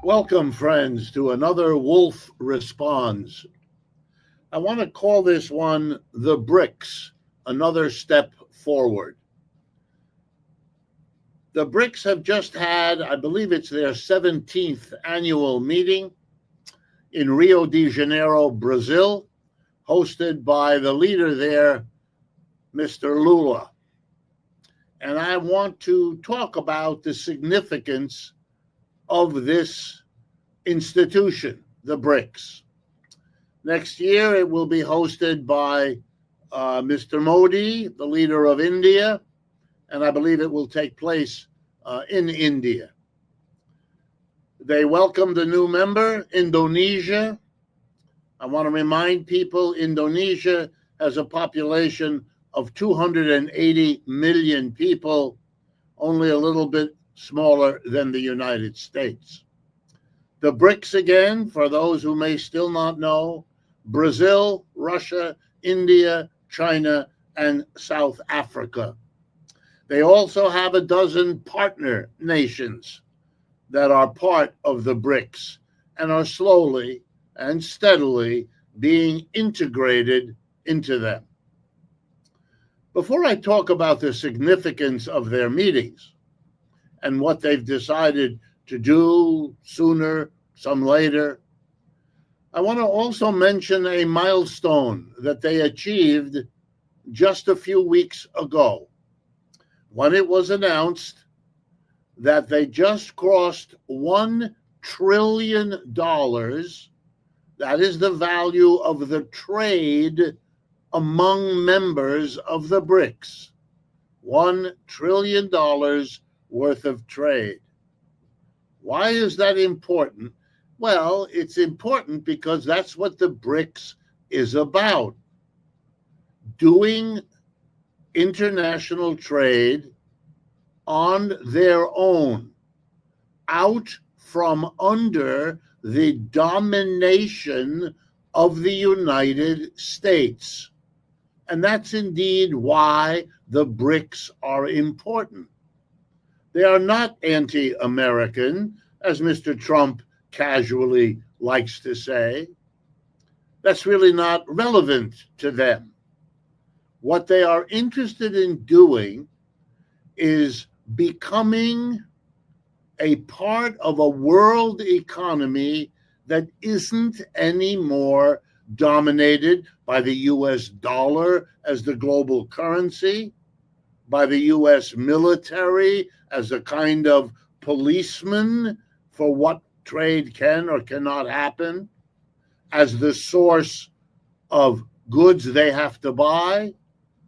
Welcome, friends, to another Wolff Responds. I want to call this one the BRICS, another step forward. The BRICS have just had, I believe it's their 17th annual meeting in Rio de Janeiro, Brazil, hosted by the leader there, Mr. Lula. And I want to talk about the significance of this institution, the BRICS. Next year, it will be hosted by Mr. Modi, the leader of India, and I believe it will take place in India. They welcomed a new member, Indonesia. I want to remind people Indonesia has a population of 280 million people, only a little bit smaller than the United States. The BRICS, again, for those who may still not know, Brazil, Russia, India, China, and South Africa. They also have a dozen partner nations that are part of the BRICS and are slowly and steadily being integrated into them. Before I talk about the significance of their meetings and what they've decided to do sooner, some later, I want to also mention a milestone that they achieved just a few weeks ago, when it was announced that they just crossed $1 trillion. That is the value of the trade among members of the BRICS. $1 trillion worth of trade. Why is that important? Well, it's important because that's what the BRICS is about. Doing international trade on their own, out from under the domination of the United States. And that's indeed why the BRICS are important. They are not anti-American, as Mr. Trump casually likes to say. That's really not relevant to them. What they are interested in doing is becoming a part of a world economy that isn't anymore dominated by the US dollar as the global currency, by the US military as a kind of policeman for what trade can or cannot happen, as the source of goods they have to buy,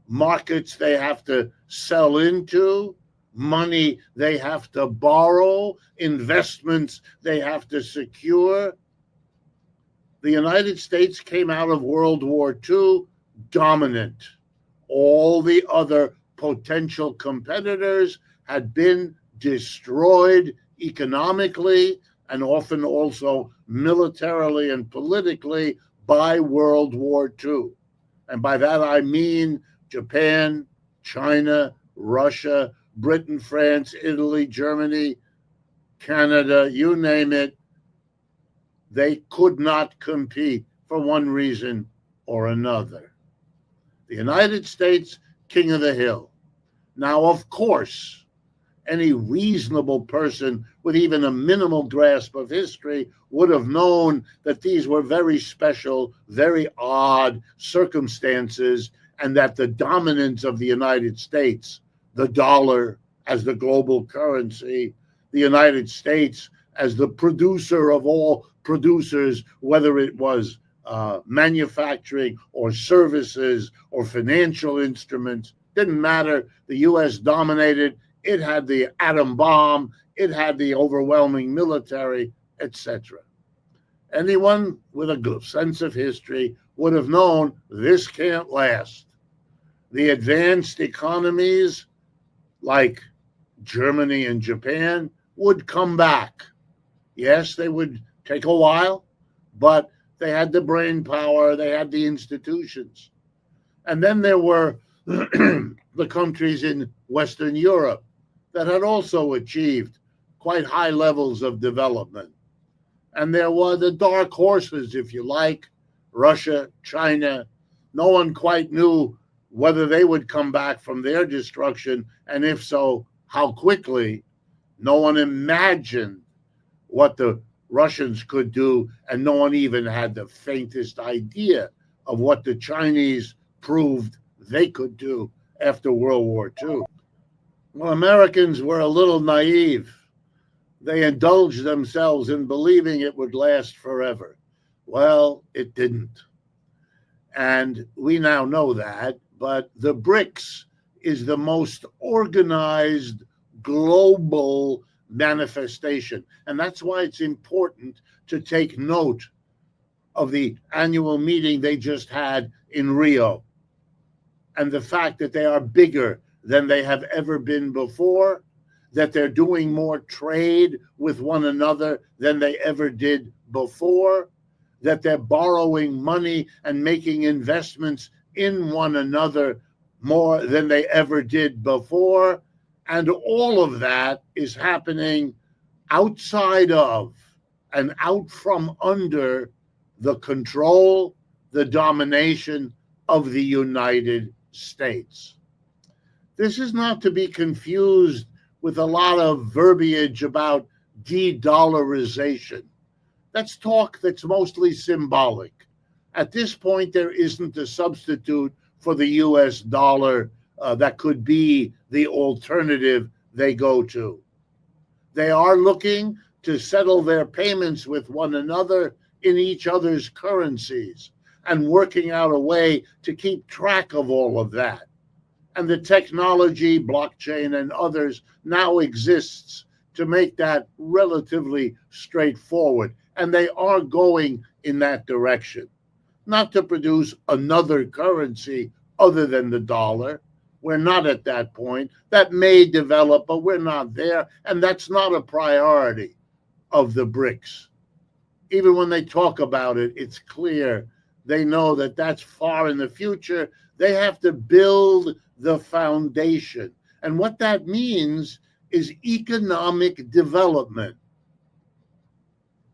markets they have to sell into, money they have to borrow, investments they have to secure. The United States came out of World War II dominant. All the other potential competitors had been destroyed economically and often also militarily and politically by World War II. And by that I mean Japan, China, Russia, Britain, France, Italy, Germany, Canada, you name it. They could not compete for one reason or another. The United States, king of the hill. Now, of course, any reasonable person with even a minimal grasp of history would have known that these were very special, very odd circumstances, and that the dominance of the United States, the dollar as the global currency, the United States as the producer of all producers, whether it was manufacturing or services or financial instruments, didn't matter. The U.S. dominated. It had the atom bomb. It had the overwhelming military, etc. Anyone with a good sense of history would have known this can't last. The advanced economies like Germany and Japan would come back. Yes, they would take a while, but they had the brain power, they had the institutions. And then there were the countries in Western Europe that had also achieved quite high levels of development. And there were the dark horses, if you like, Russia, China. No one quite knew whether they would come back from their destruction, and if so, how quickly. No one imagined what the Russians could do, and no one even had the faintest idea of what the Chinese proved they could do after World War II. Well, Americans were a little naive. They indulged themselves in believing it would last forever. Well, it didn't. And we now know that, but the BRICS is the most organized global manifestation. And that's why it's important to take note of the annual meeting they just had in Rio and the fact that they are bigger than they have ever been before, that they're doing more trade with one another than they ever did before, that they're borrowing money and making investments in one another more than they ever did before. And all of that is happening outside of and out from under the control, the domination of the United States. This is not to be confused with a lot of verbiage about de-dollarization. That's talk that's mostly symbolic. At this point, there isn't a substitute for the US dollar that could be the alternative they go to. They are looking to settle their payments with one another in each other's currencies and working out a way to keep track of all of that. And the technology, blockchain, and others now exists to make that relatively straightforward. And they are going in that direction, not to produce another currency other than the dollar. We're not at that point. That may develop, but we're not there. And that's not a priority of the BRICS. Even when they talk about it, it's clear they know that that's far in the future. They have to build the foundation. And what that means is economic development.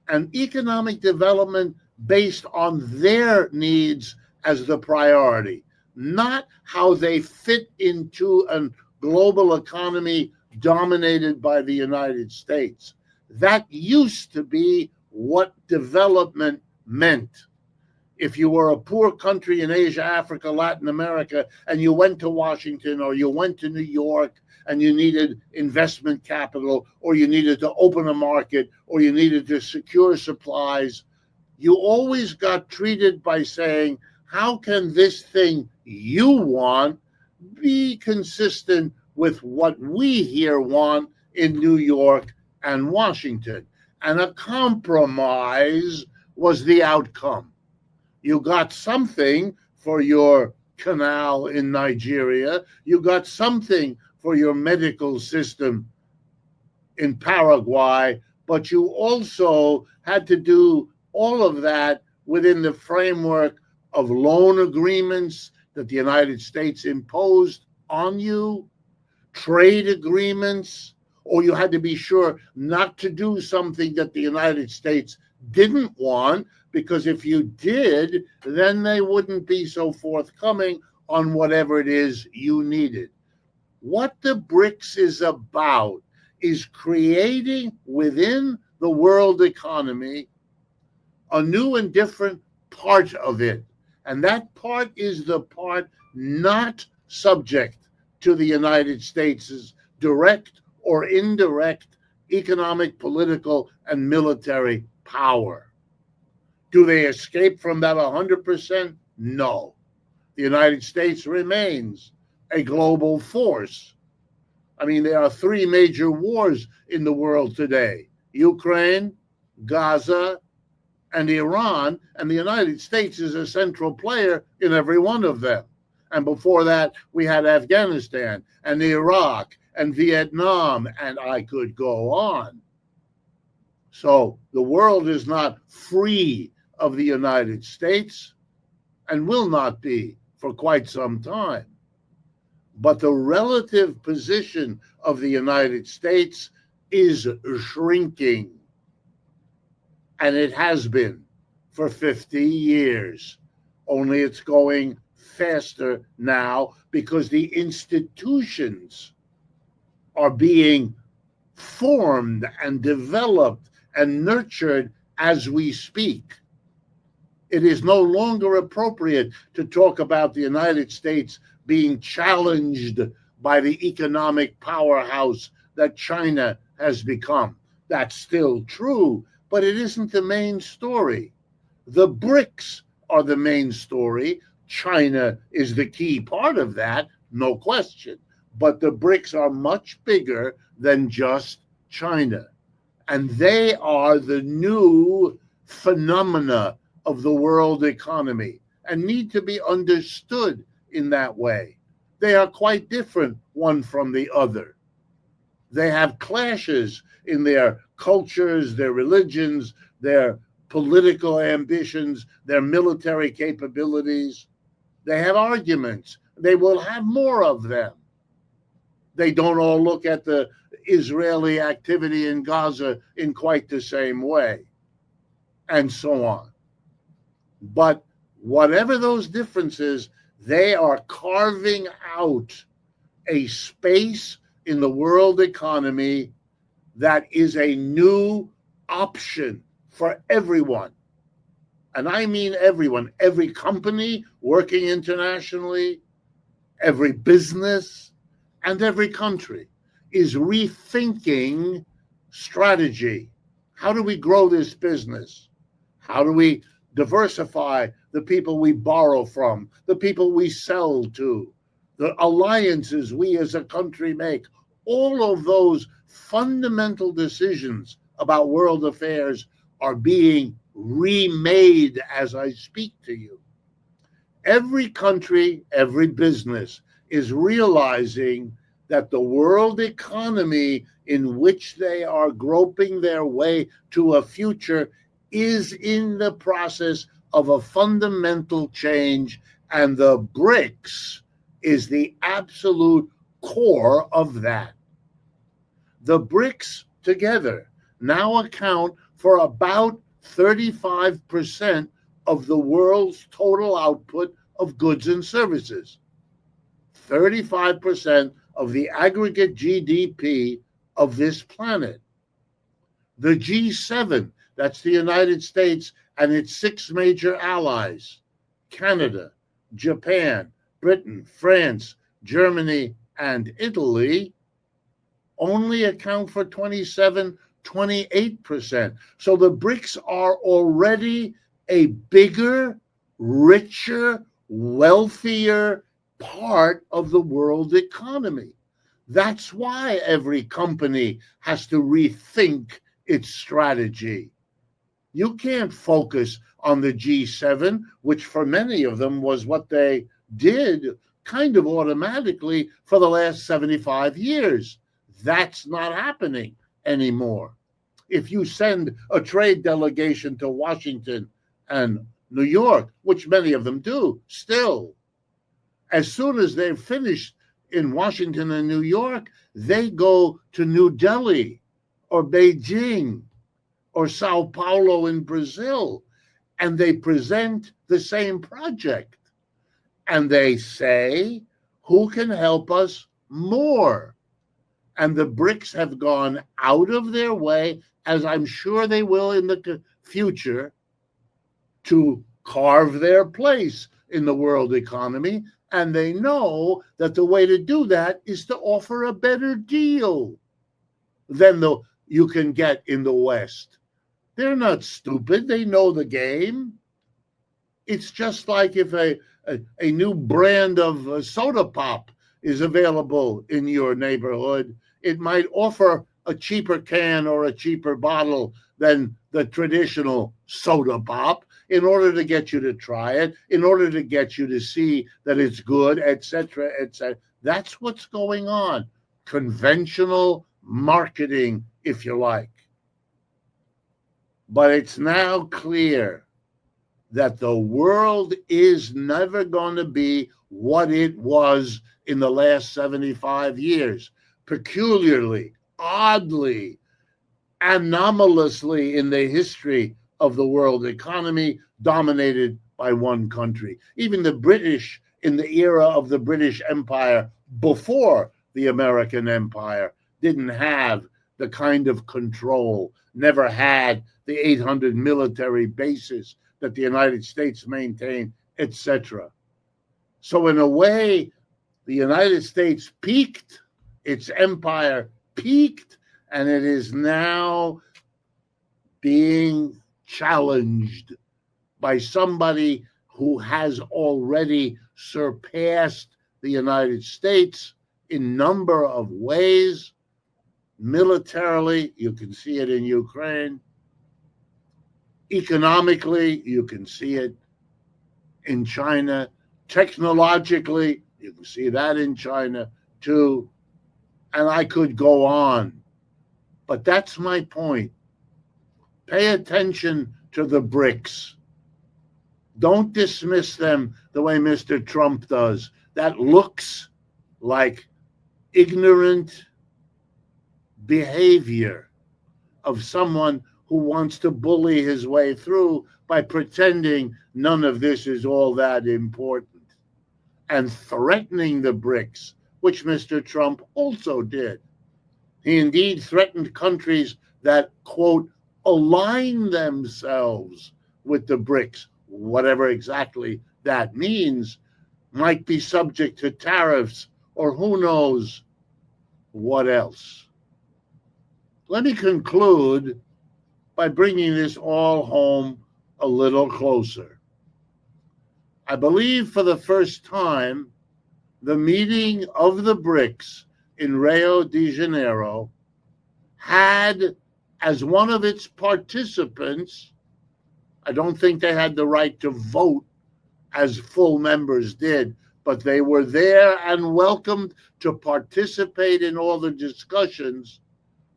And economic development based on their needs as the priority, not how they fit into a global economy dominated by the United States. That used to be what development meant. If you were a poor country in Asia, Africa, Latin America, and you went to Washington or you went to New York and you needed investment capital or you needed to open a market or you needed to secure supplies, you always got treated by saying, how can this thing you want be consistent with what we here want in New York and Washington? And a compromise was the outcome. You got something for your canal in Nigeria. You got something for your medical system in Paraguay, but you also had to do all of that within the framework of loan agreements that the United States imposed on you, trade agreements, or you had to be sure not to do something that the United States didn't want, because if you did, then they wouldn't be so forthcoming on whatever it is you needed. What the BRICS is about is creating within the world economy a new and different part of it. And that part is the part not subject to the United States' direct or indirect economic, political, and military power. Do they escape from that 100%? No. The United States remains a global force. I mean, there are three major wars in the world today: Ukraine, Gaza, and Iran, and the United States is a central player in every one of them. And before that, we had Afghanistan and Iraq and Vietnam, and I could go on. So the world is not free of the United States and will not be for quite some time. But the relative position of the United States is shrinking. and it has been for 50 years. Only it's going faster now because the institutions are being formed and developed and nurtured as we speak. It is no longer appropriate to talk about the United States being challenged by the economic powerhouse that China has become. That's still true, but it isn't the main story. The BRICS are the main story. China is the key part of that, no question. But the BRICS are much bigger than just China. And they are the new phenomena of the world economy and need to be understood in that way. They are quite different one from the other. They have clashes in their cultures, their religions, their political ambitions, their military capabilities. They have arguments. They will have more of them. They don't all look at the Israeli activity in Gaza in quite the same way, and so on. But whatever those differences, they are carving out a space in the world economy that is a new option for everyone. And I mean everyone, every company working internationally, every business, and every country is rethinking strategy. How do we grow this business? How do we diversify the people we borrow from, the people we sell to, the alliances we as a country make? All of those fundamental decisions about world affairs are being remade as I speak to you. Every country, every business is realizing that the world economy in which they are groping their way to a future is in the process of a fundamental change, and the BRICS is the absolute core of that. The BRICS together now account for about 35% of the world's total output of goods and services. 35% of the aggregate GDP of this planet. The G7, that's the United States and its 6 major allies, Canada, Japan, Britain, France, Germany, and Italy, only account for 27, 28%. So the BRICS are already a bigger, richer, wealthier part of the world economy. That's why every company has to rethink its strategy. You can't focus on the G7, which for many of them was what they did kind of automatically for the last 75 years. That's not happening anymore. If you send a trade delegation to Washington and New York, which many of them do still, as soon as they're finished in Washington and New York, they go to New Delhi or Beijing or Sao Paulo in Brazil, and they present the same project. And they say, who can help us more? And the BRICS have gone out of their way, as I'm sure they will in the future, to carve their place in the world economy. And they know that the way to do that is to offer a better deal than you can get in the West. They're not stupid. They know the game. It's just like if a new brand of soda pop is available in your neighborhood, it might offer a cheaper can or a cheaper bottle than the traditional soda pop in order to get you to try it, in order to get you to see that it's good, etc., etc. That's what's going on. Conventional marketing, if you like. But it's now clear that the world is never going to be what it was in the last 75 years. Peculiarly, oddly, anomalously in the history of the world economy dominated by one country. Even the British, in the era of the British Empire, before the American Empire, didn't have the kind of control, never had the 800 military bases that the United States maintained, etc. So in a way, the United States peaked, its empire peaked, and it is now being challenged by somebody who has already surpassed the United States in number of ways. Militarily, you can see it in Ukraine. Economically, you can see it in China. Technologically, you can see that in China too. And I could go on. But that's my point. Pay attention to the BRICS. Don't dismiss them the way Mr. Trump does. That looks like ignorant behavior of someone who wants to bully his way through by pretending none of this is all that important and threatening the BRICS, which Mr. Trump also did. He indeed threatened countries that, quote, align themselves with the BRICS, whatever exactly that means, might be subject to tariffs or who knows what else. Let me conclude by bringing this all home a little closer. I believe for the first time, the meeting of the BRICS in Rio de Janeiro had as one of its participants, I don't think they had the right to vote as full members did, but they were there and welcomed to participate in all the discussions,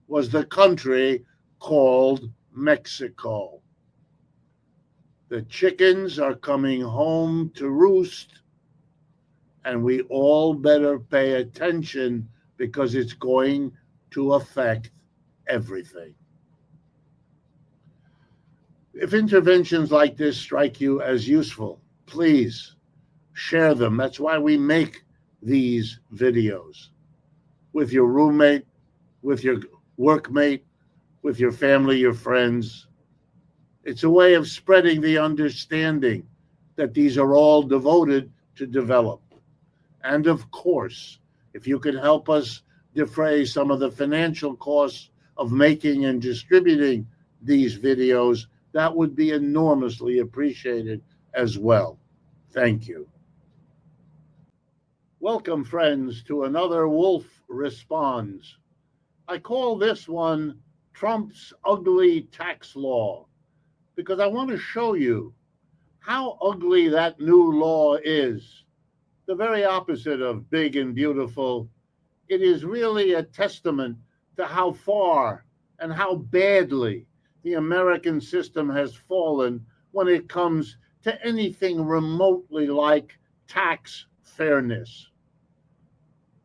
was the country called Mexico. The chickens are coming home to roost, and we all better pay attention because it's going to affect everything. If interventions like this strike you as useful, please share them. That's why we make these videos with your roommate, with your workmate, with your family, your friends. It's a way of spreading the understanding that these are all devoted to develop. And of course, if you could help us defray some of the financial costs of making and distributing these videos, that would be enormously appreciated as well. Thank you. Welcome, friends, to another Wolff Responds. I call this one Trump's Ugly Tax Law, because I want to show you how ugly that new law is. The very opposite of big and beautiful. It is really a testament to how far and how badly the American system has fallen when it comes to anything remotely like tax fairness.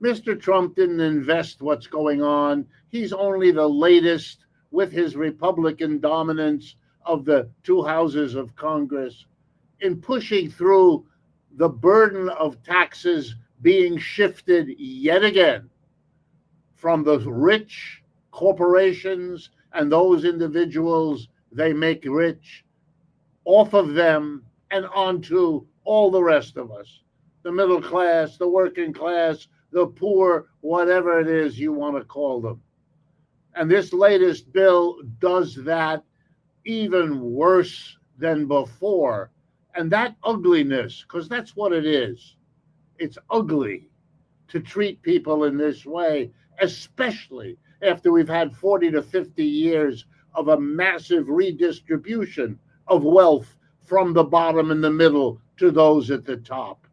Mr. Trump didn't invest what's going on. He's only the latest with his Republican dominance of the two houses of Congress in pushing through the burden of taxes being shifted yet again from the rich corporations and those individuals they make rich, off of them and onto all the rest of us, the middle class, the working class, the poor, whatever it is you want to call them. And this latest bill does that even worse than before. And that ugliness, because that's what it is, it's ugly to treat people in this way, especially after we've had 40 to 50 years of a massive redistribution of wealth from the bottom and the middle to those at the top.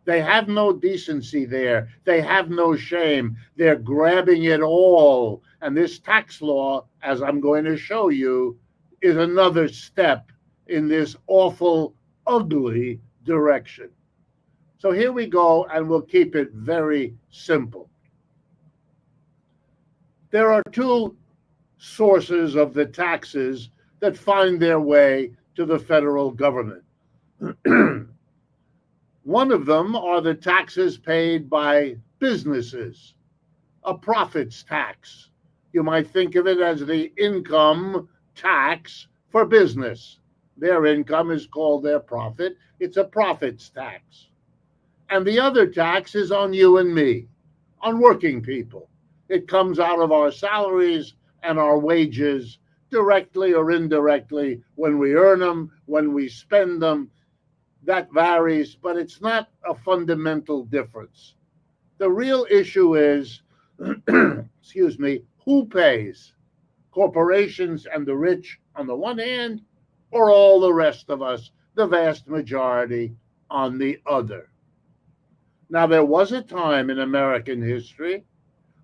They have no decency there. They have no shame. They're grabbing it all. And this tax law, as I'm going to show you, is another step in this awful, ugly direction. So here we go, and we'll keep it very simple. There are two sources of the taxes that find their way to the federal government. One of them are the taxes paid by businesses, a profits tax. You might think of it as the income tax for business. Their income is called their profit. It's a profits tax. And the other tax is on you and me, on working people. It comes out of our salaries and our wages, directly or indirectly, when we earn them, when we spend them. That varies, but it's not a fundamental difference. The real issue is, excuse me, who pays? Corporations and the rich on the one hand, or all the rest of us, the vast majority, on the other. Now, there was a time in American history,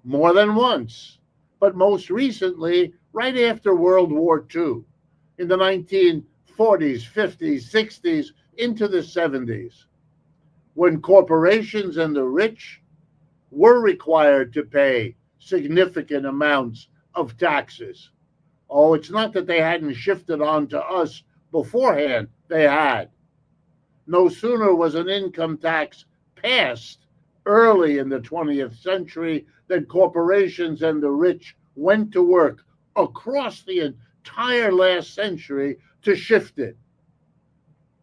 more than once, but most recently, right after World War II, in the 1940s, 50s, 60s, into the 70s, when corporations and the rich were required to pay significant amounts of taxes. Oh, it's not that they hadn't shifted on to us beforehand. They had. No sooner was an income tax passed early in the 20th century than corporations and the rich went to work across the entire last century to shift it.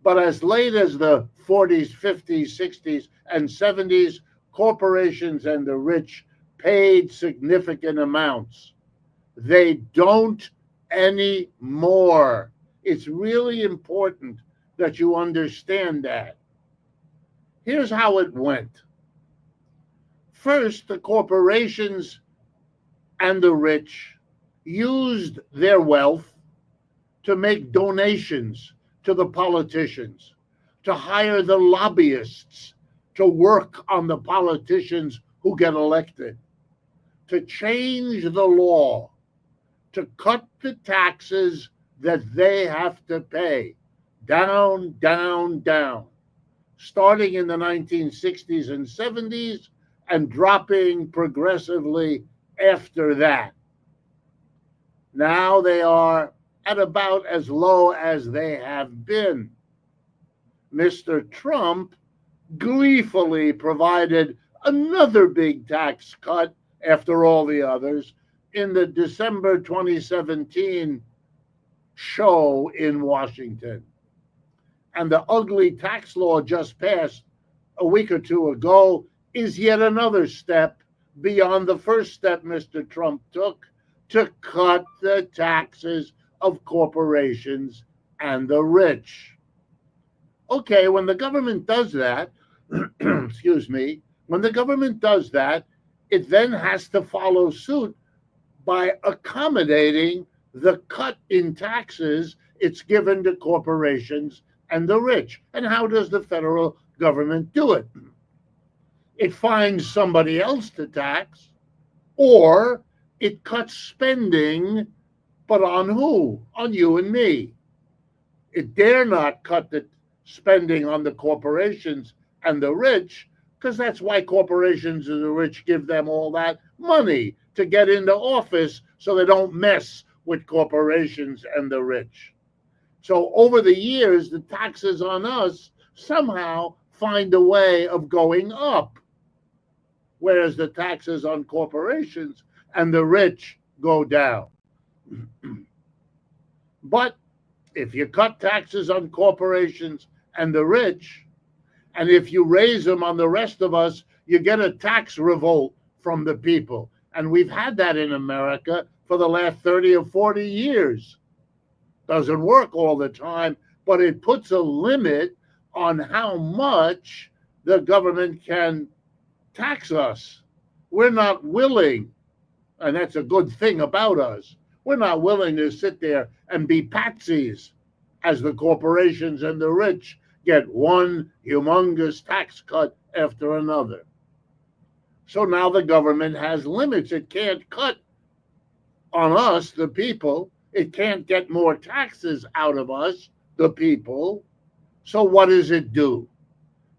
But as late as the 40s, 50s, 60s, and 70s, corporations and the rich paid significant amounts. They don't anymore. It's really important that you understand that. Here's how it went. First, the corporations and the rich used their wealth to make donations to the politicians, to hire the lobbyists to work on the politicians who get elected, to change the law, to cut the taxes that they have to pay, down, down, down, starting in the 1960s and 70s and dropping progressively after that. Now they are at about as low as they have been. Mr. Trump gleefully provided another big tax cut after all the others in the December 2017 show in Washington. And the ugly tax law just passed a week or two ago is yet another step beyond the first step Mr. Trump took to cut the taxes of corporations and the rich. Okay, when the government does that, excuse me, when the government does that, it then has to follow suit by accommodating the cut in taxes it's given to corporations and the rich. And how does the federal government do it? It finds somebody else to tax, or it cuts spending, but on who? On you and me. It dare not cut the spending on the corporations and the rich, because that's why corporations and the rich give them all that money to get into office so they don't mess with corporations and the rich. So over the years, the taxes on us somehow find a way of going up, whereas the taxes on corporations and the rich go down. But if you cut taxes on corporations and the rich, and if you raise them on the rest of us, you get a tax revolt from the people. And we've had that in America for the last 30 or 40 years. Doesn't work all the time, but it puts a limit on how much the government can tax us. We're not willing, and that's a good thing about us, we're not willing to sit there and be patsies as the corporations and the rich get one humongous tax cut after another. So now the government has limits. It can't cut on us, the people. It can't get more taxes out of us, the people. So what does it do?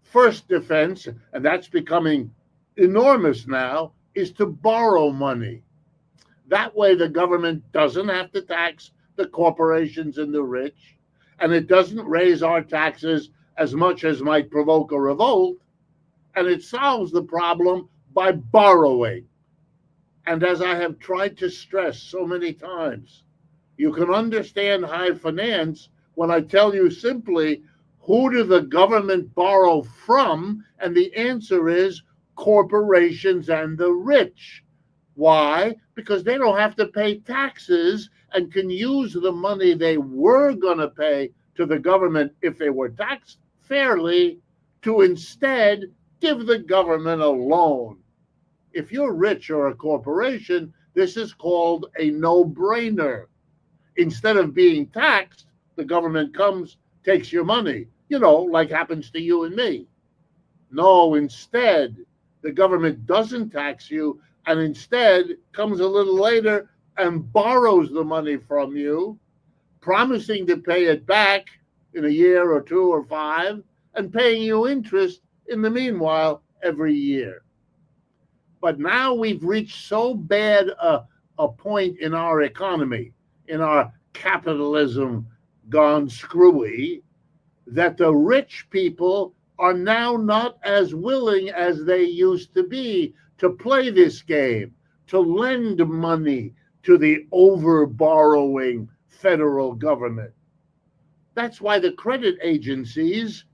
First defense, and that's becoming enormous now, is to borrow money. That way the government doesn't have to tax the corporations and the rich, and it doesn't raise our taxes as much as might provoke a revolt, and it solves the problem by borrowing. And as I have tried to stress so many times, you can understand high finance when I tell you simply, who do the government borrow from? And the answer is corporations and the rich. Why? Because they don't have to pay taxes and can use the money they were going to pay to the government if they were taxed fairly to instead give the government a loan. If you're rich or a corporation, this is called a no-brainer. Instead of being taxed, the government comes, takes your money, like happens to you and me. No, instead, the government doesn't tax you and instead comes a little later and borrows the money from you, promising to pay it back in a year or 2 or 5, and paying you interest in the meanwhile every year. But now we've reached so bad a point in our economy, in our capitalism gone screwy, that the rich people are now not as willing as they used to be to play this game, to lend money to the over-borrowing federal government. That's why the credit agencies,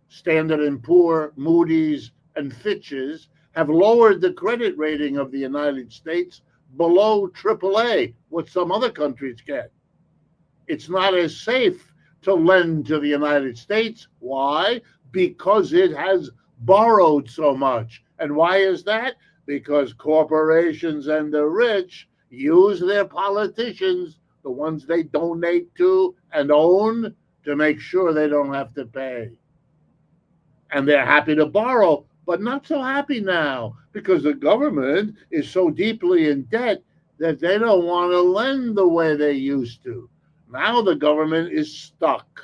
Standard & Poor, Moody's, and Fitch's, have lowered the credit rating of the United States below AAA, what some other countries get. It's not as safe to lend to the United States. Why? Because it has borrowed so much. And why is that? Because corporations and the rich use their politicians, the ones they donate to and own, to make sure they don't have to pay. And they're happy to borrow, but not so happy now because the government is so deeply in debt that they don't want to lend the way they used to. Now the government is stuck.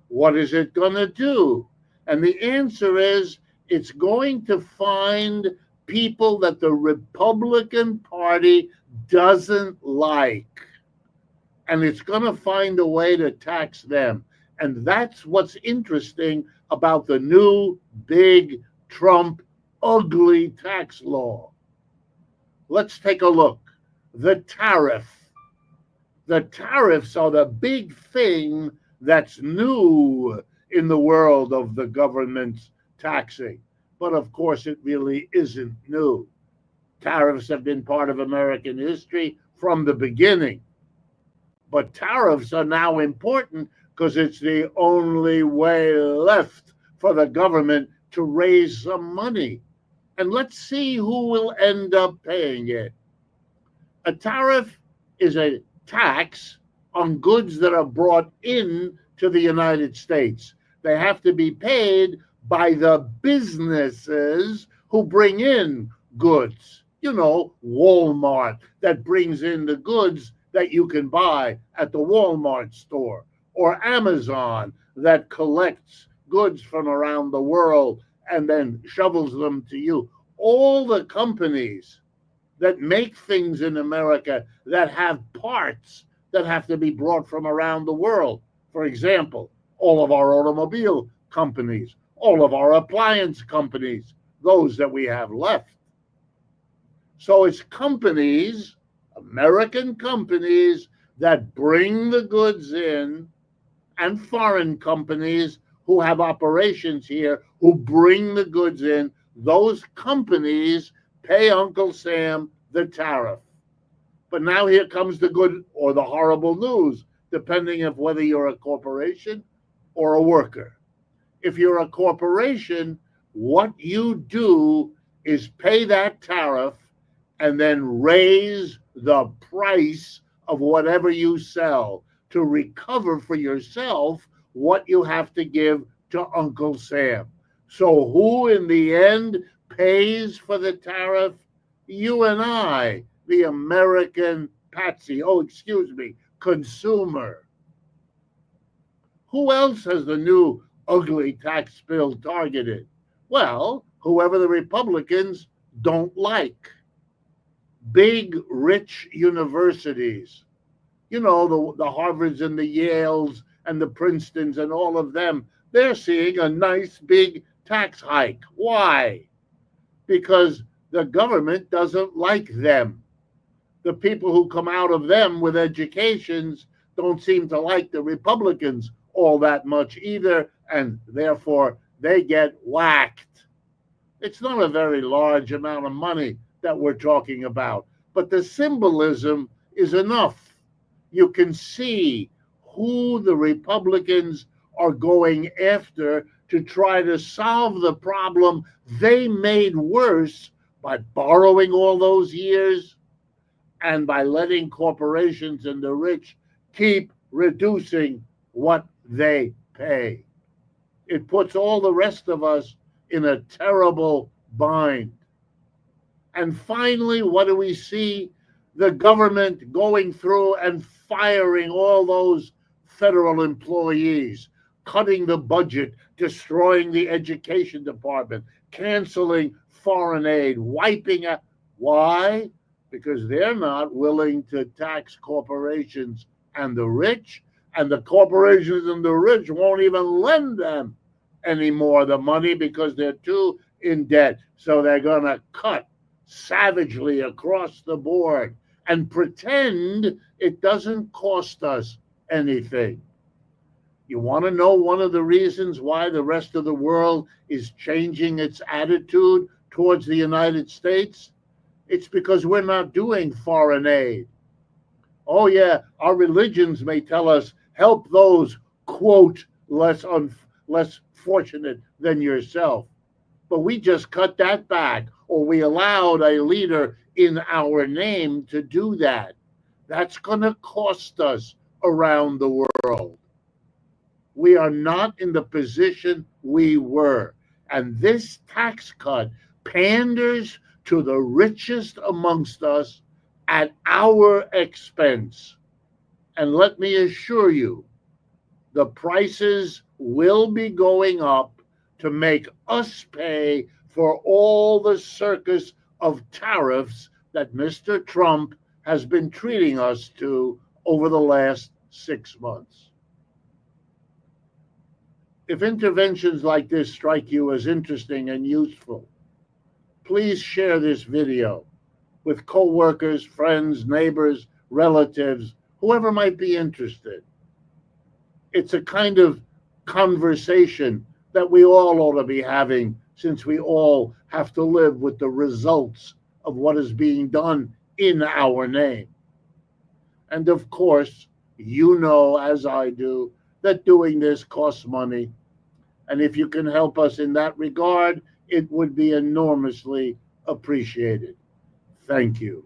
What is it going to do? And the answer is it's going to find people that the Republican Party doesn't like. And it's going to find a way to tax them. And that's what's interesting about the new big Trump ugly tax law. Let's take a look. The tariff. The tariffs are the big thing that's new in the world of the government's taxing. But of course, it really isn't new. Tariffs have been part of American history from the beginning. But tariffs are now important because it's the only way left for the government to raise some money. And let's see who will end up paying it. A tariff is a tax on goods that are brought in to the United States. They have to be paid by the businesses who bring in goods. Walmart that brings in the goods that you can buy at the Walmart store, or Amazon that collects goods from around the world and then shovels them to you. All the companies that make things in America that have parts that have to be brought from around the world. For example, all of our automobile companies, all of our appliance companies, those that we have left. So it's companies, American companies, that bring the goods in, and foreign companies who have operations here who bring the goods in. Those companies pay Uncle Sam the tariff. But now here comes the good or the horrible news, depending on whether you're a corporation or a worker. If you're a corporation, what you do is pay that tariff and then raise the price of whatever you sell to recover for yourself what you have to give to Uncle Sam. So who in the end pays for the tariff? You and I, the American consumer. Who else has the new ugly tax bill targeted? Well, whoever the Republicans don't like. Big, rich universities, You know, the Harvards and the Yales and the Princetons and all of them, they're seeing a nice big tax hike. Why? Because the government doesn't like them. The people who come out of them with educations don't seem to like the Republicans all that much either, and therefore they get whacked. It's not a very large amount of money that we're talking about, but the symbolism is enough. You can see who the Republicans are going after to try to solve the problem they made worse by borrowing all those years and by letting corporations and the rich keep reducing what they pay. It puts all the rest of us in a terrible bind. And finally, what do we see? The government going through and firing all those federal employees, cutting the budget, destroying the education department, canceling foreign aid, wiping out. Why? Because they're not willing to tax corporations and the rich, and the corporations and the rich won't even lend them anymore the money because they're too in debt. So they're going to cut savagely across the board and pretend it doesn't cost us anything. You want to know one of the reasons why the rest of the world is changing its attitude towards the United States? It's because we're not doing foreign aid. Oh, yeah, our religions may tell us help those, quote, less fortunate than yourself. But we just cut that back, or we allowed a leader in our name to do that. That's going to cost us around the world. We are not in the position we were. And this tax cut panders to the richest amongst us at our expense. And let me assure you, the prices will be going up to make us pay for all the circus of tariffs that Mr. Trump has been treating us to over the last 6 months. If interventions like this strike you as interesting and useful, please share this video with coworkers, friends, neighbors, relatives, whoever might be interested. It's a kind of conversation that we all ought to be having, since we all have to live with the results of what is being done in our name. And of course, you know, as I do, that doing this costs money. And if you can help us in that regard, it would be enormously appreciated. Thank you.